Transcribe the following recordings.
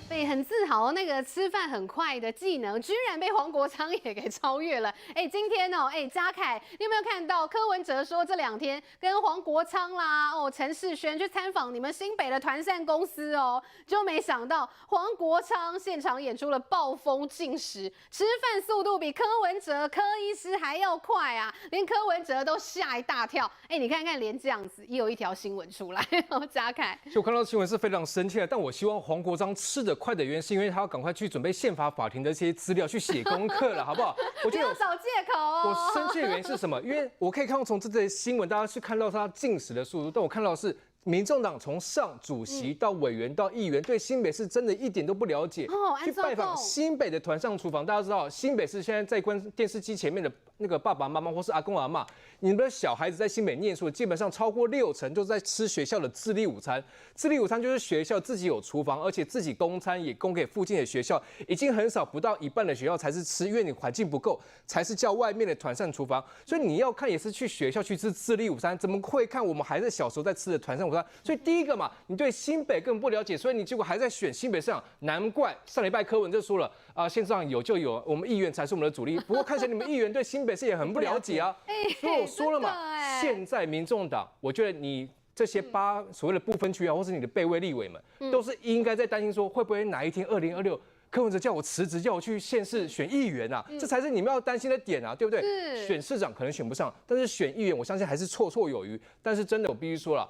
对，很自豪那个吃饭很快的技能，居然被黄国昌也给超越了。今天哦，嘉凯，你有没有看到柯文哲说这2天跟黄国昌啦，陈世轩去参访你们新北的团膳公司哦，就没想到黄国昌现场演出了暴风进食，吃饭速度比柯文哲柯医师还要快啊，连柯文哲都吓一大跳。你看看，连这样子也有一条新闻出来，嘉凯，就看到新闻是非常生气的，但我希望黄国昌吃得快的原因是因为他要赶快去准备宪法法庭的这些资料，去写功课了，好不好？我不要找借口哦。我生气的原因是什么？因为我可以看到从这些新闻，大家去看到他进食的速度，但我看到的是。民众党从上主席到委员到议员，对新北市真的一点都不了解。去拜访新北的团膳厨房，大家知道新北市现在在关电视机前面的那个爸爸妈妈或是阿公阿嬷，你们的小孩子在新北念书，基本上超过60%都在吃学校的自立午餐。自立午餐就是学校自己有厨房，而且自己供餐也供给附近的学校，已经很少，不到一半的学校才是吃，因为你环境不够，才是叫外面的团膳厨房。所以你要看也是去学校去吃自立午餐，怎么会看我们还在小时候在吃的团膳午餐？所以第一个嘛，你对新北根本不了解，所以你结果还在选新北市长，难怪上礼拜柯文就说了啊，县市长有就有，我们议员才是我们的主力。不过看起来你们议员对新北市也很不了解啊。所以我说了嘛，现在民众党，我觉得你这些所谓的不分区啊，或是你的备位立委们，都是应该在担心说，会不会哪一天2026。柯文哲叫我辞职，叫我去县市选议员啊，这才是你们要担心的点啊，对不对？选市长可能选不上，但是选议员，我相信还是绰绰有余。但是真的，我必须说了。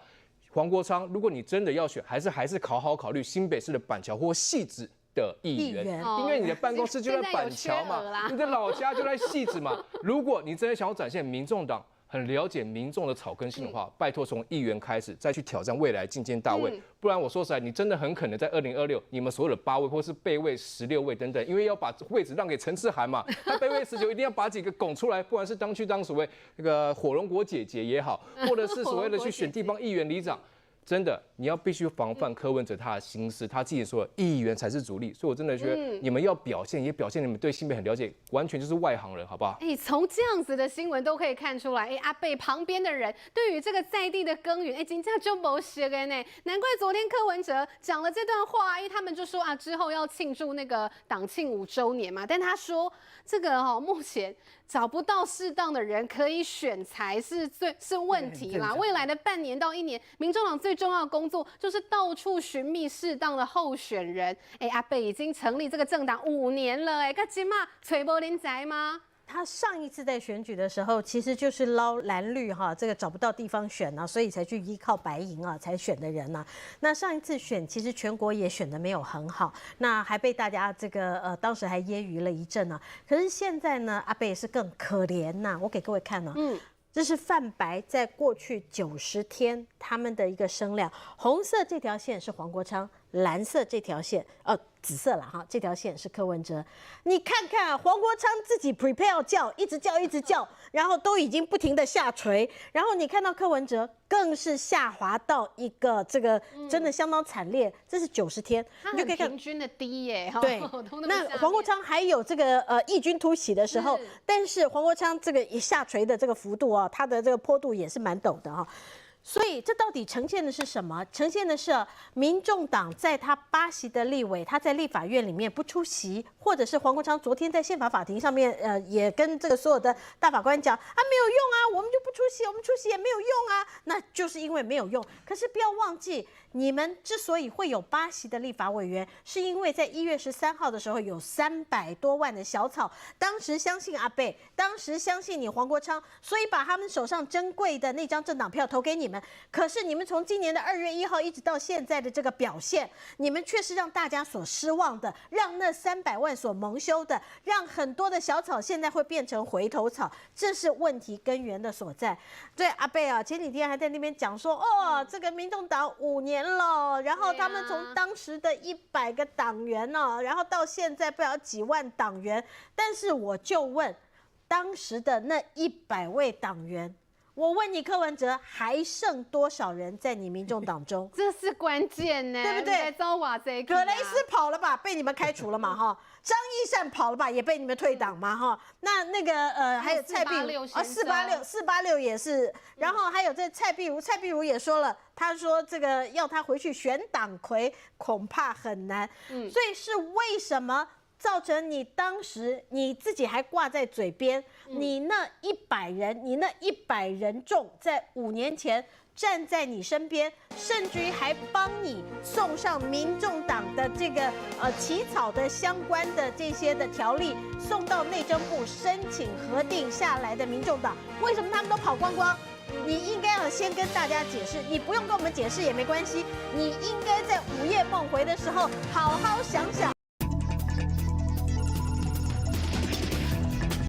黄国昌，如果你真的要选，还是好好考虑新北市的板桥或汐止的议员，因为你的办公室就在板桥嘛，你的老家就在汐止嘛。如果你真的想要展现民众党很了解民众的草根性的话，拜托从议员开始，再去挑战未来进阶大位。不然我说实在，你真的很可能在2026，你们所有的8位或是备位16位等等，因为要把位置让给陈志涵嘛，他备位19一定要把几个拱出来，不管是当所谓那个火龙果姐姐也好，或者是所谓的去选地方议员里长。真的，你要必须防范柯文哲他的心思，他自己说议员才是主力，所以我真的觉得你们要表现，也表现你们对新北很了解，完全就是外行人，好不好？从这样子的新闻都可以看出来，阿伯旁边的人对于这个在地的耕耘，真的就没学的呢。难怪昨天柯文哲讲了这段话，他们就说啊，之后要庆祝那个党庆5周年嘛，但他说这个目前找不到适当的人可以选才是问题啦。未来的半年到1年，民众党最重要的工作就是到处寻觅适当的候选人。阿伯已经成立这个政党5年了，可今嘛找不人才吗？他上一次在选举的时候，其实就是捞蓝绿哈，这个找不到地方选啊，所以才去依靠白银啊才选的人啊。那上一次选，其实全国也选的没有很好，那还被大家这个当时还揶揄了一阵啊。可是现在呢，阿伯是更可怜呐，我给各位看啊。这是泛白在过去90天他们的一个声量，红色这条线是黄国昌，蓝色这条线紫色了哈，这条线是柯文哲。你看看黄国昌自己 prepare 叫，一直叫，然后都已经不停的下垂，然后你看到柯文哲更是下滑到一个这个真的相当惨烈，这是90天，你就可以看平均的低耶。对，那黄国昌还有这个异军突起的时候，但是黄国昌这个一下垂的这个幅度啊，它的这个坡度也是蛮陡的哈。所以这到底呈现的是什么？呈现的是民众党在他8席的立委，他在立法院里面不出席，或者是黄国昌昨天在宪法法庭上面，也跟这个所有的大法官讲啊，没有用啊，我们就不出席，我们出席也没有用啊，那就是因为没有用。可是不要忘记，你们之所以会有8席的立法委员，是因为在1月13号的时候有300多万的小草，当时相信阿伯，当时相信你黄国昌，所以把他们手上珍贵的那张政党票投给你们。可是你们从今年的2月1号一直到现在的这个表现，你们却是让大家所失望的，让那300万所蒙羞的，让很多的小草现在会变成回头草，这是问题根源的所在。对，阿伯啊，前几天还在那边讲说，这个民众党5年了，然后他们从当时的100个党员呢，然后到现在不知道几万党员，但是我就问，当时的那100位党员。我问你，柯文哲还剩多少人在你民众党中？这是关键呢，对不对？糟瓦这葛雷斯跑了吧，被你们开除了嘛哈。张义善跑了吧，也被你们退党嘛哈。那个还有蔡壁如啊，486也是。然后还有这蔡壁如也说了，他说这个要他回去选党魁恐怕很难。所以是为什么？造成你当时你自己还挂在嘴边，你那100人众在5年前站在你身边，甚至于还帮你送上民众党的这个起草的相关的这些的条例，送到内政部申请核定下来的民众党，为什么他们都跑光光？你应该要先跟大家解释，你不用跟我们解释也没关系，你应该在午夜梦回的时候好好想想。